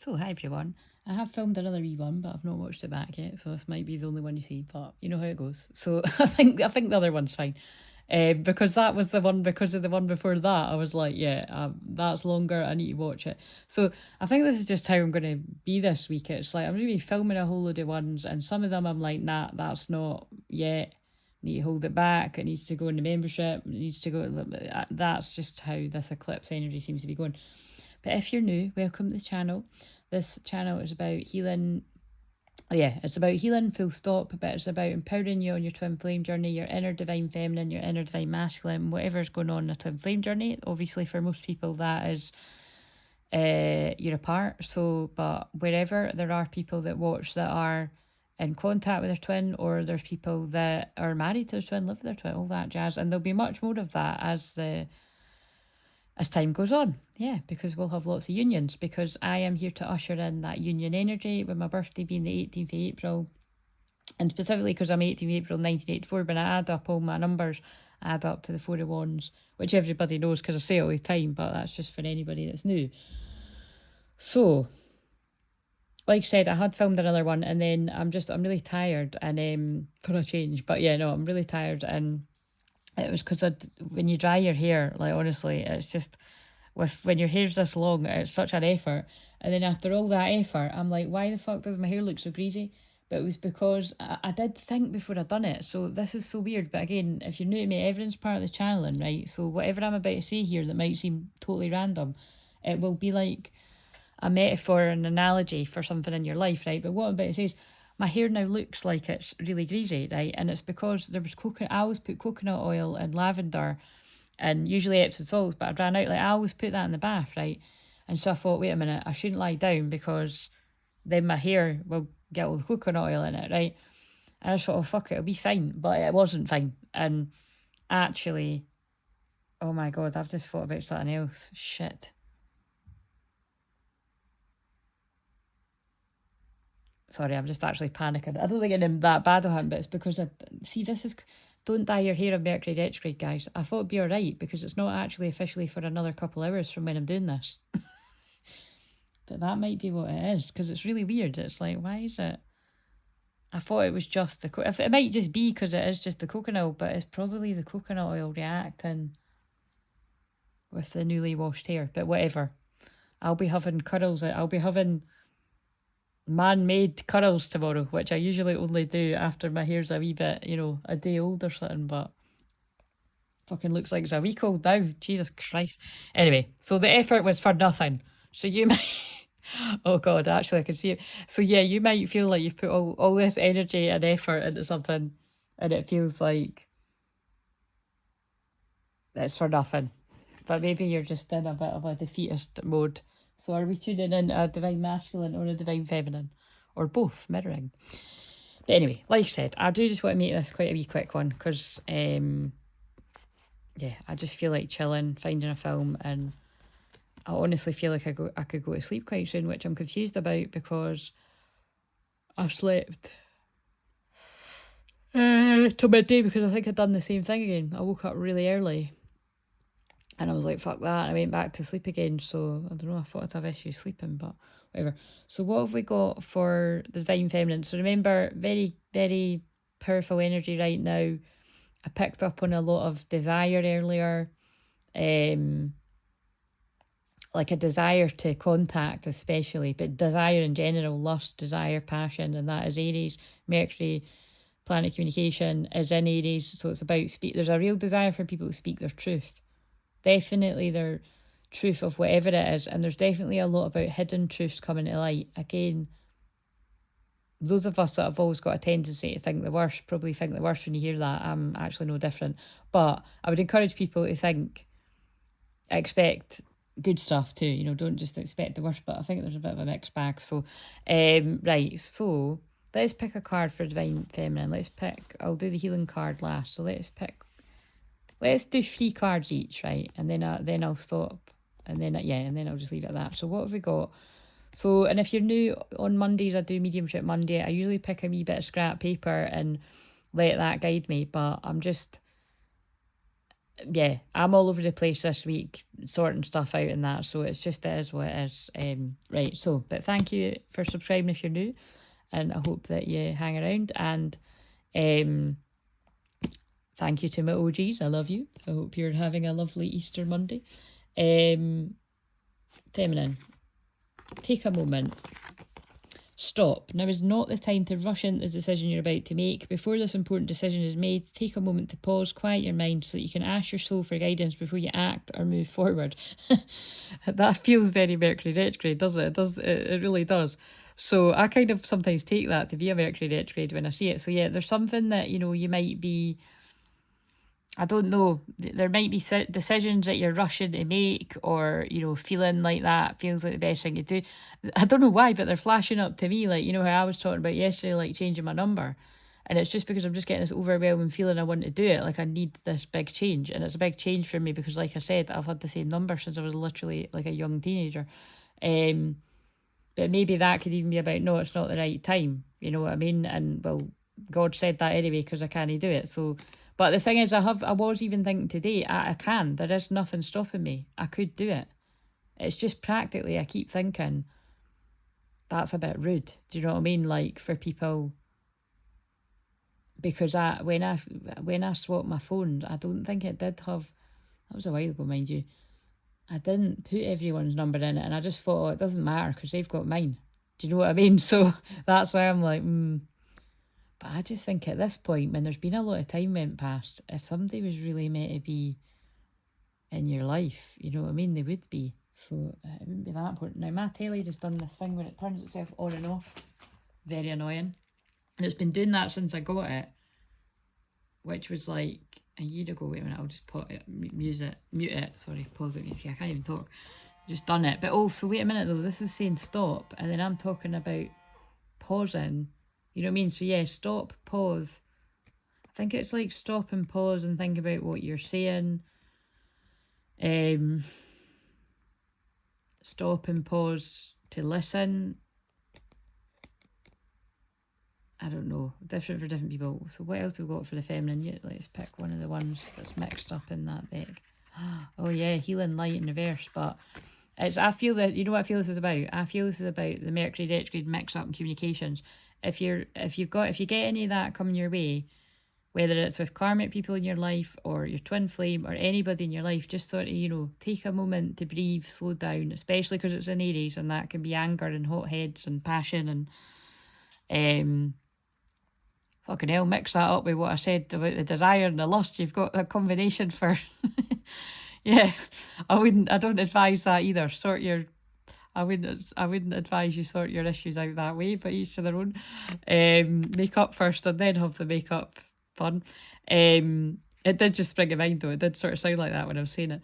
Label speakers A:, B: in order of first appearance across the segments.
A: So hi everyone. I have filmed another wee one, but I've not watched it back yet, so this might be the only one you see. But you know how it goes. So I think the other one's fine, because that was the one. Because of the one before that, I was like, yeah, that's longer. I need to watch it. So I think this is just how I'm going to be this week. It's like I'm going to be filming a whole load of ones, and some of them I'm like, nah, that's not yet. Need to hold it back. It needs to go in the membership. It needs to go. That's just how this eclipse energy seems to be going. But if you're new, welcome to the channel. This channel is about healing. Yeah, it's about healing, full stop, but it's about empowering you on your twin flame journey, your inner divine feminine, your inner divine masculine, whatever's going on in a twin flame journey. Obviously, for most people, that is you're apart. So, but wherever there are people that watch that are in contact with their twin, or there's people that are married to their twin, live with their twin, all that jazz, and there'll be much more of that as time goes on. Yeah, because we'll have lots of unions, because I am here to usher in that union energy, with my birthday being the 18th of April. And specifically because I'm 18th of April 1984, when I add up all my numbers, I add up to the Four of Wands, which everybody knows because I say it all the time, but that's just for anybody that's new. So, like I said, I had filmed another one, and then I'm really tired, and for a change. But yeah, no, I'm really tired, and it was because when you dry your hair, like honestly, it's just when your hair's this long, it's such an effort. And then after all that effort, I'm like, why the fuck does my hair look so greasy? But it was because I did think before I'd done it. So this is so weird. But again, if you're new to me, everything's part of the channeling, right? So whatever I'm about to say here that might seem totally random, it will be like a metaphor, an analogy for something in your life, right? But what I'm about to say is, my hair now looks like it's really greasy, right? And it's because there was coconut. I always put coconut oil and lavender, and usually Epsom salts, but I ran out. Like, I always put that in the bath, right? And so I thought, wait a minute, I shouldn't lie down, because then my hair will get all the coconut oil in it, right? And I just thought, oh fuck it, it'll be fine. But it wasn't fine. And actually, oh my god, I've just thought about something else. Shit. Sorry, I'm just actually panicking. I don't think I'm that bad on him, but it's because this is, don't dye your hair on Mercury Retrograde, guys. I thought it'd be alright, because it's not actually officially for another couple hours from when I'm doing this. But that might be what it is, because it's really weird. It's like, why is it? I thought it was just it might just be because it is just the coconut oil, but it's probably the coconut oil reacting with the newly washed hair. But whatever. I'll be having curls. I'll be having man-made curls tomorrow, which I usually only do after my hair's a wee bit, a day old or something, but fucking looks like it's a week old now. Jesus Christ. Anyway, so the effort was for nothing. So you might... Oh god, actually I can see it. So yeah, you might feel like you've put all this energy and effort into something, and it feels like it's for nothing. But maybe you're just in a bit of a defeatist mode. So are we tuning in a divine masculine or a divine feminine? Or both, mirroring. But anyway, like I said, I do just want to make this quite a wee quick one, because yeah, I just feel like chilling, finding a film, and I honestly feel like I could go to sleep quite soon, which I'm confused about, because I slept till midday, because I think I'd done the same thing again. I woke up really early, and I was like, fuck that. I went back to sleep again. So I don't know, I thought I'd have issues sleeping, but whatever. So what have we got for the divine feminine? So remember, very, very powerful energy right now. I picked up on a lot of desire earlier. Like a desire to contact especially, but desire in general, lust, desire, passion, and that is Aries. Mercury, planet communication, is in Aries, so it's about there's a real desire for people to speak their truth. Definitely their truth of whatever it is, and there's definitely a lot about hidden truths coming to light. Again, those of us that have always got a tendency to think the worst probably think the worst when you hear that. I'm actually no different. But I would encourage people to expect good stuff too, don't just expect the worst. But I think there's a bit of a mixed bag. So right, so let's pick a card for divine feminine. I'll do the healing card last. So let's do 3 cards each, right? And then I'll stop, and then I'll just leave it at that. So what have we got? So, and if you're new, on Mondays I do Mediumship Monday. I usually pick a wee bit of scrap paper and let that guide me, but I'm just yeah, I'm all over the place this week sorting stuff out and that, so it is what it is. Right, so, but thank you for subscribing if you're new, and I hope that you hang around, and thank you to my OGs, I love you. I hope you're having a lovely Easter Monday. Feminine, take a moment. Stop. Now is not the time to rush into the decision you're about to make. Before this important decision is made, take a moment to pause, quiet your mind so that you can ask your soul for guidance before you act or move forward. That feels very Mercury retrograde, doesn't it? It really does. So I kind of sometimes take that to be a Mercury retrograde when I see it. So yeah, there's something that, you know, you might be, I don't know, there might be decisions that you're rushing to make, or, you know, feeling like that feels like the best thing to do. I don't know why, but they're flashing up to me, like, you know, how I was talking about yesterday, like changing my number. And it's just because I'm just getting this overwhelming feeling I want to do it. Like, I need this big change. And it's a big change for me because, like I said, I've had the same number since I was literally like a young teenager. But maybe that could even be about, no, it's not the right time. You know what I mean? And, well, God said that anyway because I can't do it. So, but the thing is, I was even thinking today, I can. There is nothing stopping me. I could do it. It's just practically, I keep thinking, that's a bit rude. Do you know what I mean? Like, for people, because when I swapped my phone, I don't think it did have, that was a while ago, mind you, I didn't put everyone's number in it, and I just thought, oh, it doesn't matter because they've got mine. Do you know what I mean? So that's why I'm like, But I just think at this point, when there's been a lot of time went past, if somebody was really meant to be in your life, you know what I mean, they would be. So it wouldn't be that important. Now, my telly just done this thing where it turns itself on and off. Very annoying. And it's been doing that since I got it, which was like a year ago. Wait a minute, I'll just mute it. Sorry, pause it. I can't even talk. Just done it. But oh, so wait a minute though. This is saying stop, and then I'm talking about pausing. You know what I mean? So yeah, stop, pause. I think it's like stop and pause and think about what you're saying. Stop and pause to listen. I don't know, different for different people. So what else have we got for the feminine? Let's pick one of the ones that's mixed up in that deck. Oh yeah, healing light in reverse. But I feel that, you know what I feel this is about? I feel this is about the Mercury retrograde mix up in communications. If you get any of that coming your way, whether it's with karmic people in your life or your twin flame or anybody in your life, just sort of, you know, take a moment to breathe, slow down, especially because it's in Aries, and that can be anger and hot heads and passion and fucking hell, mix that up with what I said about the desire and the lust. You've got a combination for yeah. I don't advise that either. I wouldn't advise you sort your issues out that way, but each to their own. Make up first and then have the makeup fun. It did just spring to mind though. It did sort of sound like that when I was saying it.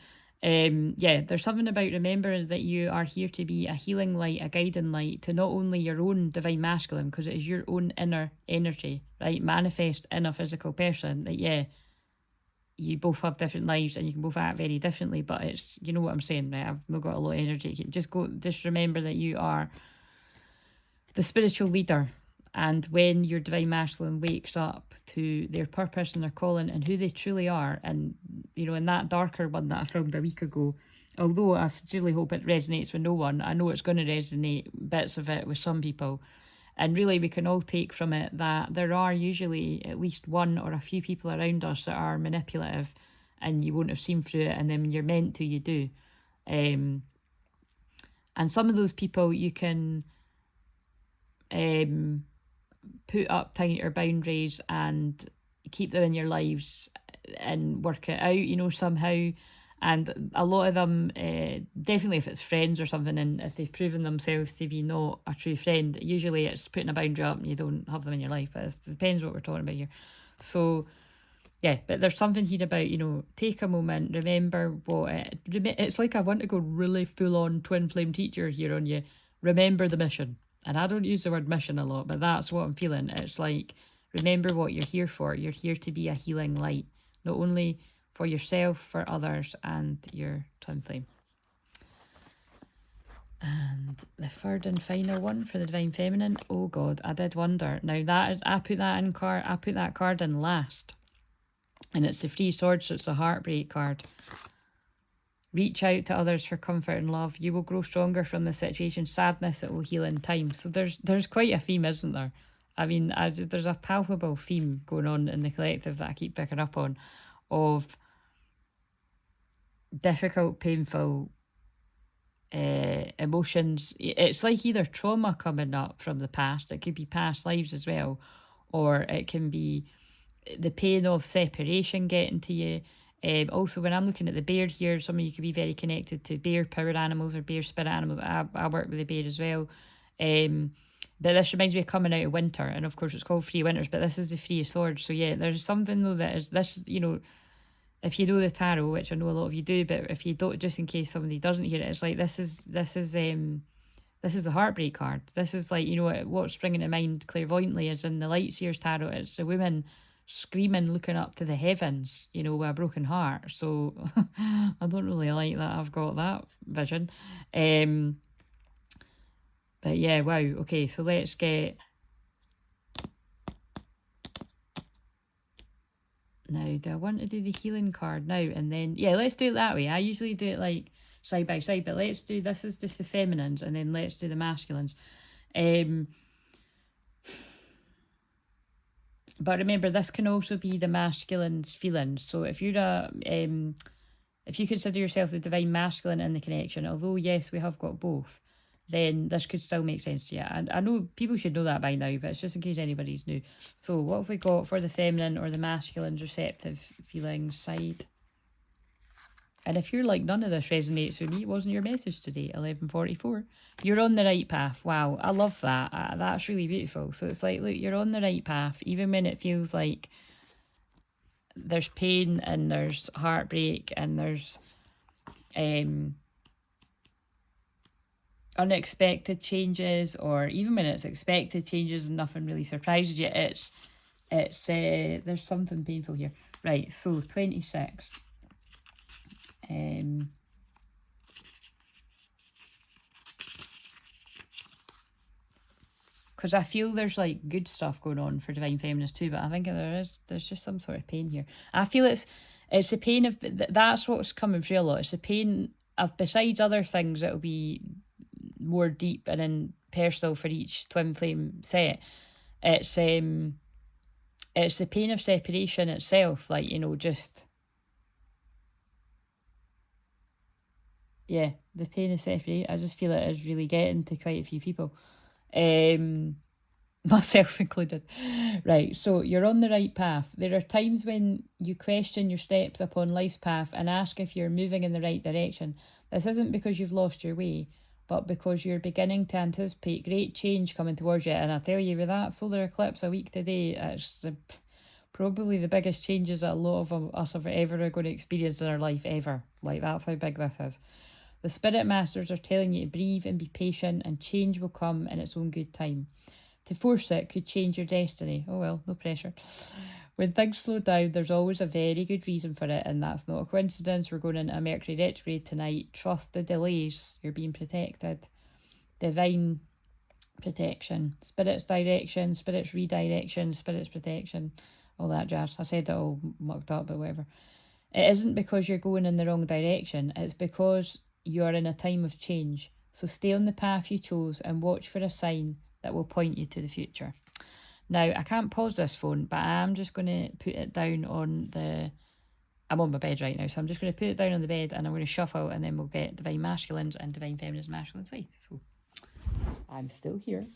A: Yeah, there's something about remembering that you are here to be a healing light, a guiding light to not only your own divine masculine, because it is your own inner energy, right? Manifest in a physical person. That yeah, you both have different lives and you can both act very differently, but it's, you know what I'm saying, right? I've not got a lot of energy. Just remember that you are the spiritual leader, and when your divine masculine wakes up to their purpose and their calling and who they truly are, and you know, in that darker one that I filmed a week ago, although I sincerely hope it resonates with no one, I know it's going to resonate bits of it with some people. And really, we can all take from it that there are usually at least one or a few people around us that are manipulative, and you won't have seen through it, and then when you're meant to, you do. And some of those people you can put up tighter boundaries and keep them in your lives and work it out, you know, somehow. And a lot of them, definitely if it's friends or something, and if they've proven themselves to be not a true friend, usually it's putting a boundary up and you don't have them in your life. But it depends what we're talking about here. So yeah, but there's something here about, you know, take a moment, remember what it's like. I want to go really full on twin flame teacher here on you. Remember the mission. And I don't use the word mission a lot, but that's what I'm feeling. It's like, remember what you're here for. You're here to be a healing light, not only for yourself, for others, and your twin flame. And the third and final one for the divine feminine. Oh God, I did wonder. Now I put that card in last. And it's the Three of Swords, so it's a heartbreak card. Reach out to others for comfort and love. You will grow stronger from the situation. Sadness, it will heal in time. So there's quite a theme, isn't there? I mean, there's a palpable theme going on in the collective that I keep picking up on, of difficult, painful emotions. It's like either trauma coming up from the past, it could be past lives as well, or it can be the pain of separation getting to you. Also, when I'm looking at the bear here, some of you could be very connected to bear power animals or bear spirit animals. I work with the bear as well. But this reminds me of coming out of winter, and of course it's called Three Winters, but this is the Three of Swords. So yeah, there's something though that is this, you know, if you know the tarot, which I know a lot of you do, but if you don't, just in case somebody doesn't hear it, it's like this is a heartbreak card. This is like, you know, what's springing to mind clairvoyantly is in the Lightseers tarot, it's a woman screaming, looking up to the heavens, you know, with a broken heart. So I don't really like that I've got that vision. But yeah, wow. Okay, so let's get... Now, do I want to do the healing card now and then... Yeah, let's do it that way. I usually do it like side by side, but let's do... This is just the feminines, and then let's do the masculines. But remember, this can also be the masculine's feelings. So if you're if you consider yourself the divine masculine in the connection, although yes, we have got both, then this could still make sense to you. And I know people should know that by now, but it's just in case anybody's new. So what have we got for the feminine or the masculine's receptive feelings side? And if you're like, none of this resonates with me, it wasn't your message today, 1144. You're on the right path. Wow, I love that. That's really beautiful. So it's like, look, you're on the right path, even when it feels like there's pain and there's heartbreak and there's unexpected changes, or even when it's expected changes and nothing really surprises you, it's there's something painful here. Right, so 26. Because I feel there's like good stuff going on for Divine Feminist too, but I think there's just some sort of pain here. I feel it's a pain of, that's what's coming through a lot. It's a pain of, besides other things that'll be more deep and in personal for each twin flame set, it's the pain of separation itself, like, you know, just... Yeah, the pain of separation, I just feel it is really getting to quite a few people. Myself included. Right, so you're on the right path. There are times when you question your steps upon life's path and ask if you're moving in the right direction. This isn't because you've lost your way, but because you're beginning to anticipate great change coming towards you. And I tell you, with that solar eclipse a week today, it's probably the biggest changes that a lot of us are ever going to experience in our life, ever. Like, that's how big this is. The spirit masters are telling you to breathe and be patient, and change will come in its own good time. To force it could change your destiny. Oh well, no pressure. When things slow down, there's always a very good reason for it, and that's not a coincidence. We're going into a Mercury Retrograde tonight. Trust the delays. You're being protected. Divine protection. Spirit's direction. Spirit's redirection. Spirit's protection. All that jazz. I said it all mucked up, but whatever. It isn't because you're going in the wrong direction. It's because you are in a time of change. So stay on the path you chose and watch for a sign that will point you to the future. Now, I can't pause this phone, but I'm just going to put it down on the... I'm on my bed right now, so I'm just going to put it down on the bed and I'm going to shuffle, and then we'll get Divine Masculines and Divine Feminines masculine side. So I'm still here.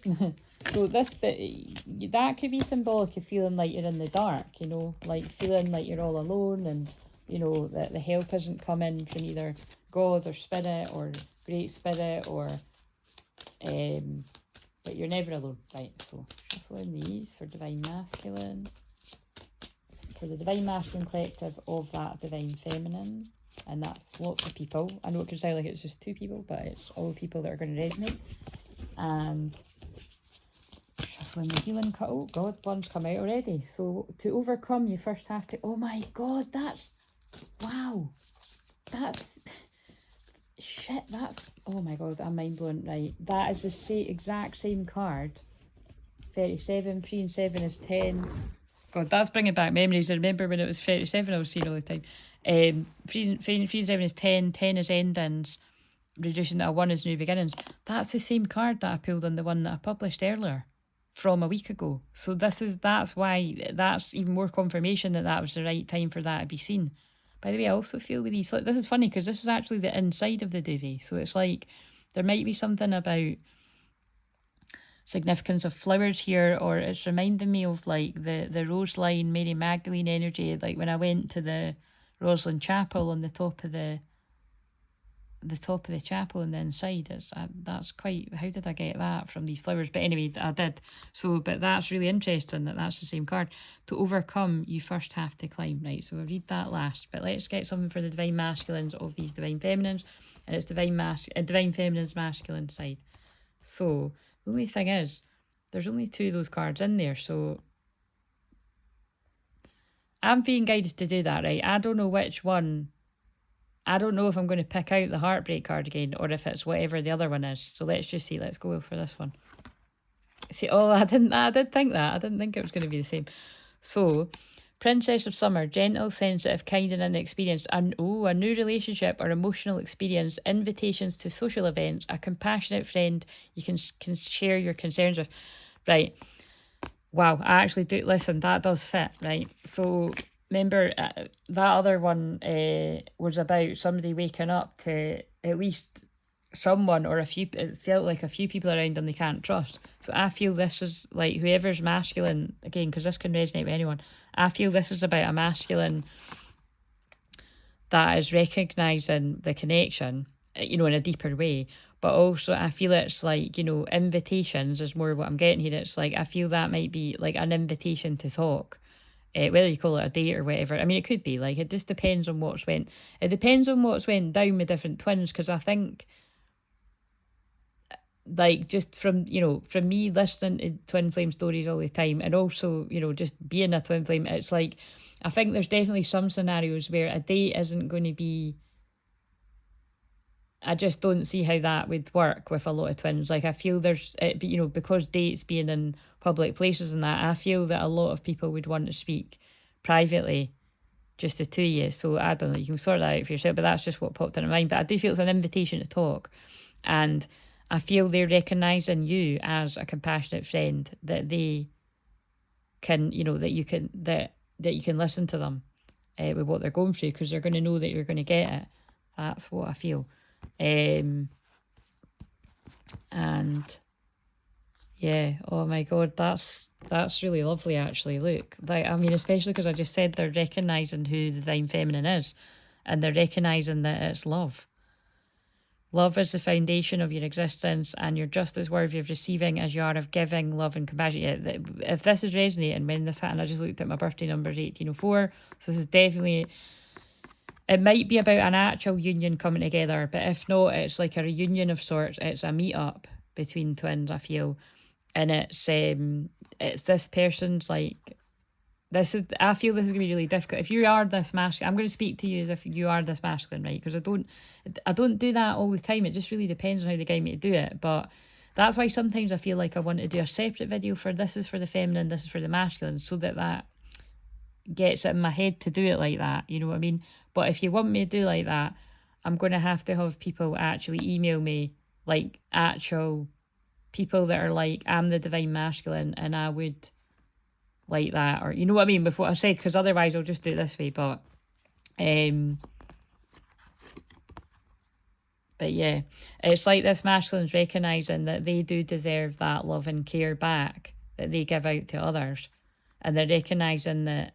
A: So this bit, that could be symbolic of feeling like you're in the dark, you know, like feeling like you're all alone, and, you know, that the help isn't coming from either God or Spirit or Great Spirit, or but you're never alone. Right, so shuffling these for Divine Masculine, for the Divine Masculine collective of that Divine Feminine, and that's lots of people. I know it can sound like it's just 2 people, but it's all the people that are going to resonate. And shuffling the healing cut. Oh God, one's come out already. So to overcome, you first have to... Oh my God, that's... Wow. That's... Shit, that's... Oh my God, I'm mind blown. Right, that is the exact same card. 37, 3 and 7 is 10. God, that's bringing back memories. I remember when it was 37 I was seeing all the time. Freedom 7 is 10, 10 is endings, reducing to a 1 is new beginnings. That's the same card that I pulled on the one that I published earlier from a week ago. So that's why, that's even more confirmation that that was the right time for that to be seen. By the way, I also feel with these, this is funny because this is actually the inside of the duvet. So it's like there might be something about significance of flowers here, or it's reminding me of like the Roseline Mary Magdalene energy, like when I went to the Roslyn Chapel on the top of the chapel and the inside. That's quite, how did I get that from these flowers? But anyway, I did. So, but that's really interesting that that's the same card. To overcome, you first have to climb, right? So I'll read that last, but let's get something for the divine masculines of these divine feminines, and it's divine feminine's masculine side. So the only thing is, there's only 2 of those cards in there, so I'm being guided to do that, right? I don't know which one. I don't know if I'm going to pick out the heartbreak card again, or if it's whatever the other one is. So let's just see. Let's go for this one. See, oh, I did think that. I didn't think it was going to be the same. So, Princess of Summer, gentle, sensitive, kind and inexperienced. A new relationship or emotional experience, invitations to social events, a compassionate friend you can share your concerns with. Right. Wow, I actually do, listen, that does fit, right? So, remember, that other one was about somebody waking up to at least someone or a few, it felt like a few people around them they can't trust. So I feel this is like whoever's masculine, again, because this can resonate with anyone, I feel this is about a masculine that is recognising the connection, in a deeper way. But also I feel it's like, invitations is more what I'm getting here. It's like, I feel that might be like an invitation to talk. Whether you call it a date or whatever. I mean, it could be, like, it just depends on what's went. It depends on what's went down with different twins, because I think, like, just from me listening to twin flame stories all the time, and also, just being a twin flame, it's like, I think there's definitely some scenarios where a date isn't going to be, I just don't see how that would work with a lot of twins. Like, I feel there's, because dates being in public places and that, I feel that a lot of people would want to speak privately, just the 2 of you. So, I don't know, you can sort that out for yourself, but that's just what popped into my mind. But I do feel it's an invitation to talk. And I feel they're recognising you as a compassionate friend, that they can, that you can listen to them with what they're going through, because they're going to know that you're going to get it. That's what I feel. And yeah, oh my god, that's really lovely, actually. Look, like, I mean, especially because I just said they're recognising who the divine feminine is, and they're recognising that it's love. Love is the foundation of your existence, and you're just as worthy of receiving as you are of giving love and compassion. Yeah, if this is resonating, when this happened, I just looked at my birthday number is 1804, so this is definitely, it might be about an actual union coming together, but if not, it's like a reunion of sorts. It's a meet-up between twins, I feel. And it's this person's like, I feel this is going to be really difficult. If you are this masculine, I'm going to speak to you as if you are this masculine, right? Because I don't do that all the time. It just really depends on how they guide me to do it. But that's why sometimes I feel like I want to do a separate video for this is for the feminine, this is for the masculine, so that gets it in my head to do it like that, you know what I mean? But if you want me to do like that, I'm going to have people actually email me, like actual people that are like, I'm the divine masculine and I would like that, or you know what I mean, with what I said, because otherwise I'll just do it this way. But yeah, it's like this masculine's recognising that they do deserve that love and care back that they give out to others, and they're recognising that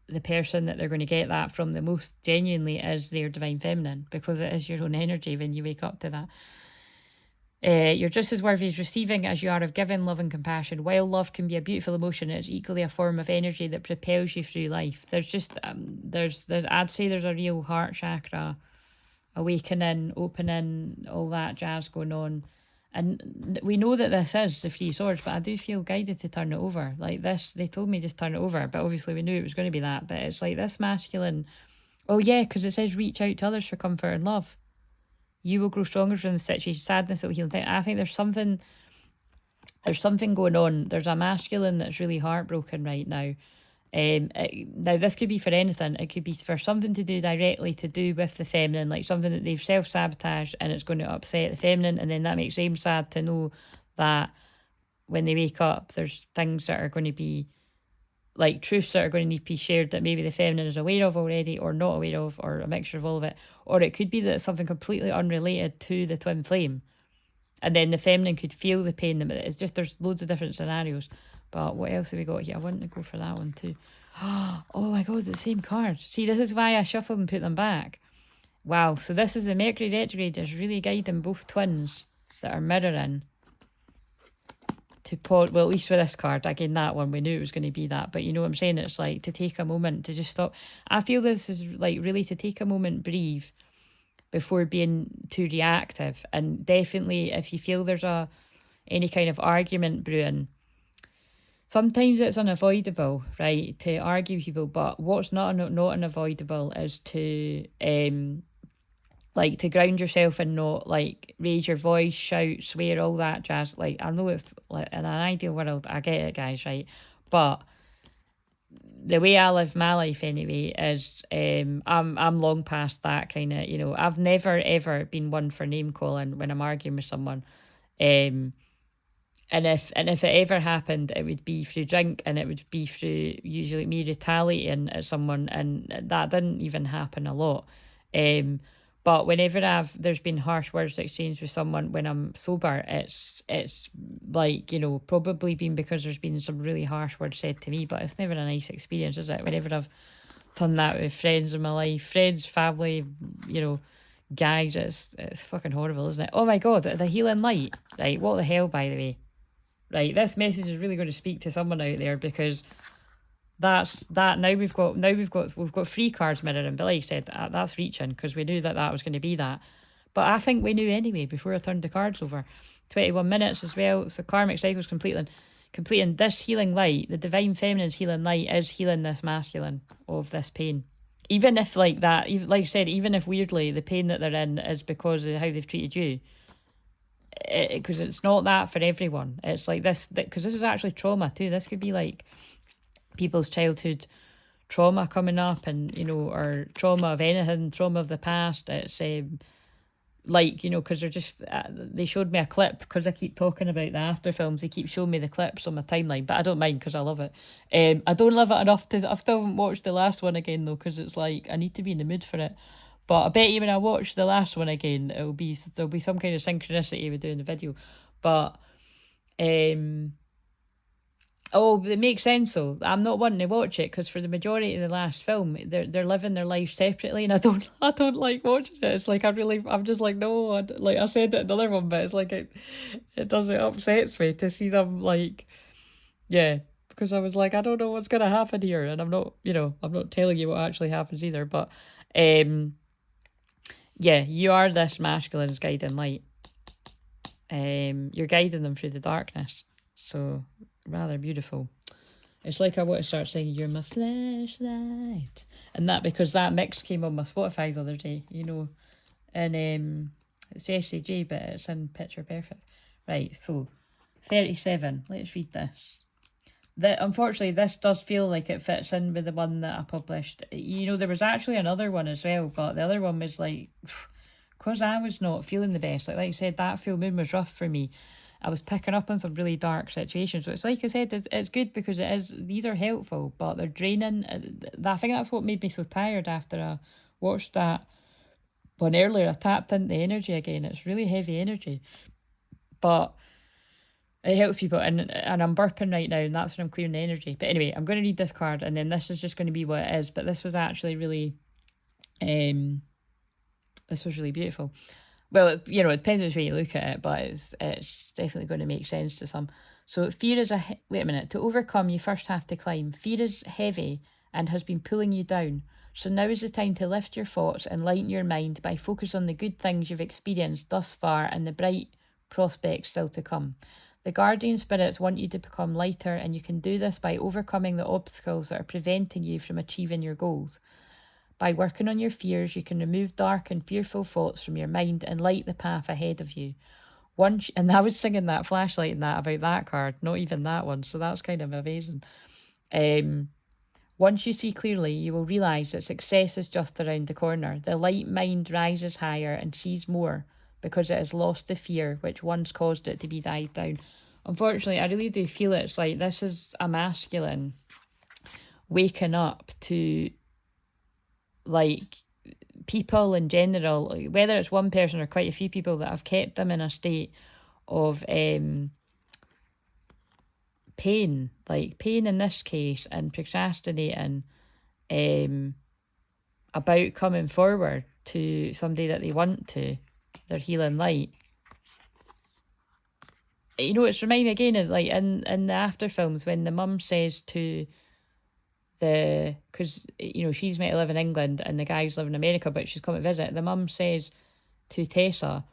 A: the person that they're going to get that from the most genuinely is their divine feminine, because it is your own energy when you wake up to that. You're just as worthy of receiving as you are of giving love and compassion. While love can be a beautiful emotion, it's equally a form of energy that propels you through life. There's just I'd say there's a real heart chakra awakening, opening, all that jazz going on. And we know that this is the Three Swords, but I do feel guided to turn it over. Like this, they told me just turn it over, but obviously we knew it was going to be that. But it's like this masculine, oh yeah, because it says reach out to others for comfort and love. You will grow stronger from the situation. Sadness will heal. I think there's something going on. There's a masculine that's really heartbroken right now. Now, this could be for anything. It could be for something to do directly to do with the feminine, like something that they've self-sabotaged and it's going to upset the feminine, and then that makes them sad to know that when they wake up, there's things that are going to be, like truths that are going to need to be shared that maybe the feminine is aware of already or not aware of, or a mixture of all of it. Or it could be that it's something completely unrelated to the twin flame. And then the feminine could feel the pain. It's just, there's loads of different scenarios. But what else have we got here? I want to go for that one too. Oh my God, the same cards. See, this is why I shuffled and put them back. Wow, so this is the Mercury Retrograde is really guiding both twins that are mirroring to well, at least with this card, again, that one, we knew it was going to be that, but you know what I'm saying? It's like to take a moment to just stop. I feel this is like really to take a moment, breathe, before being too reactive. And definitely if you feel there's any kind of argument brewing, sometimes it's unavoidable, right, to argue with people, but what's not unavoidable is to like to ground yourself and not like raise your voice, shout, swear, all that jazz. Like, I know it's like in an ideal world, I get it, guys, right? But the way I live my life anyway is I'm long past that kind of, you know, I've never ever been one for name calling when I'm arguing with someone. And if it ever happened, it would be through drink, and it would be through usually me retaliating at someone, and that didn't even happen a lot. But whenever there's been harsh words exchanged with someone when I'm sober, it's like, you know, probably been because there's been some really harsh words said to me, but it's never a nice experience, is it? Whenever I've done that with friends in my life, friends, family, you know, guys, it's fucking horrible, isn't it? Oh my God, the healing light, right? What the hell, by the way? Right, this message is really going to speak to someone out there, because that's that. Now we've got 3 cards mirroring, but like I said, that's reaching, because we knew that was going to be that. But I think we knew anyway before I turned the cards over. 21 minutes as well. So karmic cycles completing this healing light. The divine feminine's healing light is healing this masculine of this pain. Even if like that, even like I said, even if weirdly the pain that they're in is because of how they've treated you. Because it's not that for everyone. It's like this, because this is actually trauma too. This could be like people's childhood trauma coming up, and you know, or trauma of anything, trauma of the past. It's like, you know, because they're just they showed me a clip, because I keep talking about the after films. They keep showing me the clips on my timeline, but I don't mind because I love it. I don't love it enough to. I still haven't watched the last one again though, because it's like I need to be in the mood for it. But I bet you when I watch the last one again, there'll be some kind of synchronicity with doing the video. But oh, it makes sense though. I'm not wanting to watch it because for the majority of the last film, they're living their life separately, and I don't like watching it. It's like I'm just like, no, like I said it in the other one, but it's like it upsets me to see them like, yeah, because I was like, I don't know what's gonna happen here, and I'm not telling you what actually happens either, but yeah, you are this masculine's guiding light. You're guiding them through the darkness. So rather beautiful. It's like I want to start saying, "You're my flashlight," and that because that mix came on my Spotify the other day. You know, and it's SAJ, but it's in picture perfect. Right, so 37. Let's read this. Unfortunately, this does feel like it fits in with the one that I published. You know, there was actually another one as well, but the other one was like, because I was not feeling the best. Like I said, that full moon was rough for me. I was picking up on some really dark situations. So it's like I said, it's good because these are helpful, but they're draining. I think that's what made me so tired after I watched that one earlier. I tapped into the energy again. It's really heavy energy, but it helps people, and I'm burping right now, and that's when I'm clearing the energy. But anyway, I'm going to read this card, and then this is just going to be what it is. But this was actually really, this was really beautiful. Well, it depends which way you look at it, but it's definitely going to make sense to some. So fear is wait a minute. To overcome, you first have to climb. Fear is heavy and has been pulling you down. So now is the time to lift your thoughts and lighten your mind by focus on the good things you've experienced thus far and the bright prospects still to come. The guardian spirits want you to become lighter, and you can do this by overcoming the obstacles that are preventing you from achieving your goals. By working on your fears, you can remove dark and fearful thoughts from your mind and light the path ahead of you. And I was singing that flashlight and that about that card, not even that one, so that was kind of amazing. Once you see clearly, you will realise that success is just around the corner. The light mind rises higher and sees more because it has lost the fear which once caused it to be died down. Unfortunately, I really do feel it's like this is a masculine waking up to, like, people in general, whether it's one person or quite a few people that have kept them in a state of pain, like pain in this case, and procrastinating about coming forward to somebody that they want to, their healing light. You know, it's reminding me again of, like, in the after films when the mum says to the, because, you know, she's meant to live in England and the guy's live in America, but she's come to visit. The mum says to Tessa,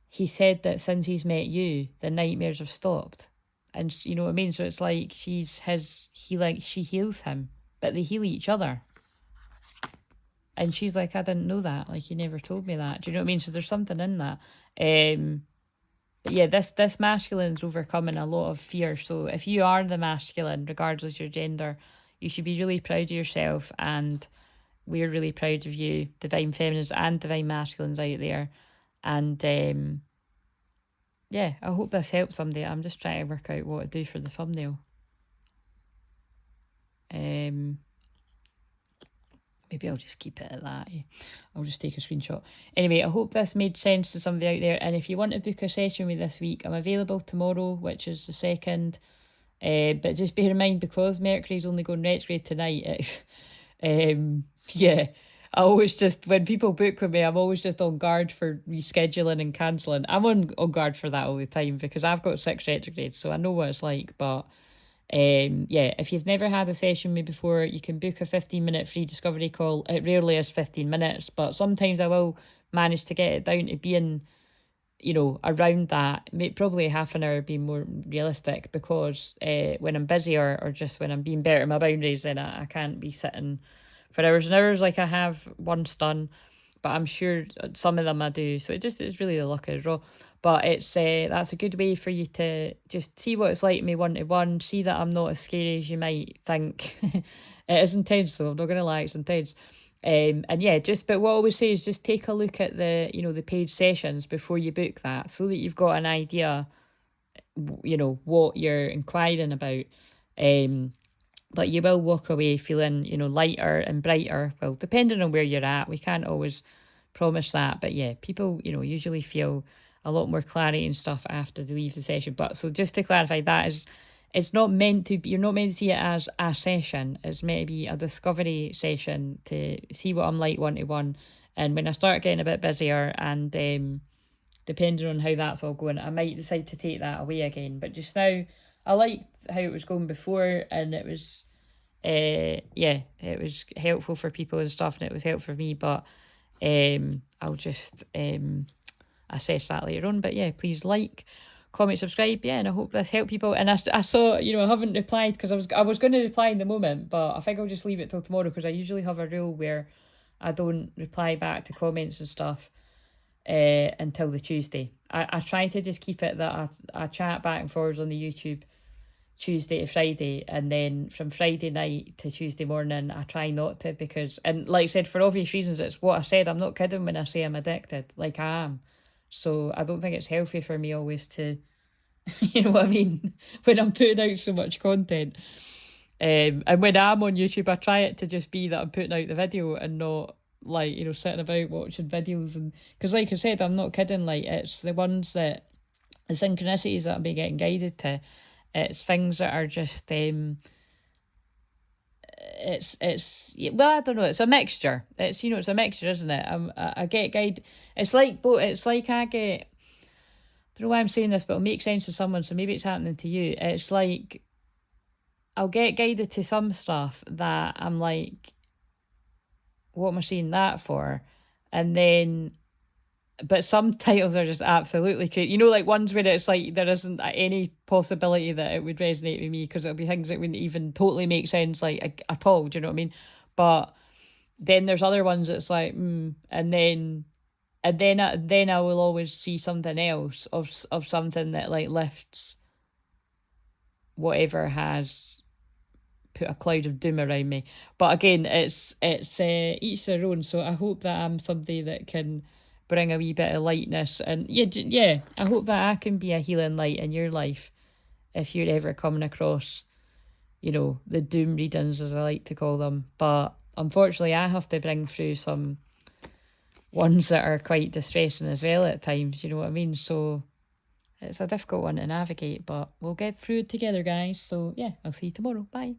A: he said that since he's met you, the nightmares have stopped. And you know what I mean? So it's like she heals him, but they heal each other. And she's like, I didn't know that. Like, you never told me that. Do you know what I mean? So there's something in that. But yeah, this masculine's overcoming a lot of fear. So if you are the masculine, regardless of your gender, you should be really proud of yourself. And we're really proud of you, divine feminines and divine masculines out there. And yeah, I hope this helps somebody. I'm just trying to work out what to do for the thumbnail. Maybe I'll just keep it at that. I'll just take a screenshot. Anyway, I hope this made sense to somebody out there. And if you want to book a session with me this week, I'm available tomorrow, which is the 2nd. But just bear in mind, because Mercury's only going retrograde tonight, it's, yeah, I always just, when people book with me, I'm always just on guard for rescheduling and cancelling. I'm on guard for that all the time because I've got 6 retrogrades, so I know what it's like. But yeah, if you've never had a session with me before, you can book a 15-minute free discovery call. It rarely is 15 minutes, but sometimes I will manage to get it down to being, you know, around that. Probably half an hour being more realistic, because when I'm busy or just when I'm being better at my boundaries, then I can't be sitting for hours and hours like I have once done. But I'm sure some of them I do. So it's really the luck of the draw. But it's that's a good way for you to just see what it's like to me one-to-one, see that I'm not as scary as you might think. It is intense though, I'm not going to lie, it's intense. And yeah, but what I always say is just take a look at the, you know, the paid sessions before you book that, so that you've got an idea, you know, what you're inquiring about. But you will walk away feeling, you know, lighter and brighter. Well, depending on where you're at, we can't always promise that. But yeah, people, you know, usually feel a lot more clarity and stuff after they leave the session. But so just to clarify, that is, it's not meant to be, you're not meant to see it as a session. It's meant to be a discovery session to see what I'm like one-to-one. And when I start getting a bit busier and depending on how that's all going, I might decide to take that away again. But just now, I liked how it was going before, and it was, yeah, it was helpful for people and stuff, and it was helpful for me. But I'll just assess that later on. But yeah, please like, comment, subscribe. Yeah, and I hope this helped people. And I saw, you know, I haven't replied because I was going to reply in the moment, but I think I'll just leave it till tomorrow, because I usually have a rule where I don't reply back to comments and stuff until the Tuesday. I try to just keep it that I chat back and forwards on the YouTube Tuesday to Friday, and then from Friday night to Tuesday morning I try not to, because, and like I said, for obvious reasons, it's what I said, I'm not kidding when I say I'm addicted, like I am. So I don't think it's healthy for me always to you know what I mean, when I'm putting out so much content. And when I'm on YouTube, I try it to just be that I'm putting out the video and not, like, you know, sitting about watching videos. And because like I said, I'm not kidding, like, it's the ones that, the synchronicities that I'll be getting guided to, it's things that are just it's well, I don't know, it's a mixture. It's, you know, it's a mixture, isn't it? I get guide. It's like I get, I don't know why I'm saying this, but it'll make sense to someone, so maybe it's happening to you. It's like I'll get guided to some stuff that I'm like, what am I saying that for? And then, but some titles are just absolutely crazy. You know, like ones where it's like there isn't any possibility that it would resonate with me, because it'll be things that wouldn't even totally make sense, like, at all. Do you know what I mean? But then there's other ones that's like, and then I will always see something else of something that, like, lifts whatever has put a cloud of doom around me. But again, it's each their own. So I hope that I'm somebody that can bring a wee bit of lightness, and yeah, I hope that I can be a healing light in your life if you're ever coming across, you know, the doom readings, as I like to call them. But unfortunately, I have to bring through some ones that are quite distressing as well at times, you know what I mean? So it's a difficult one to navigate, but we'll get through it together, guys. So yeah, I'll see you tomorrow. Bye.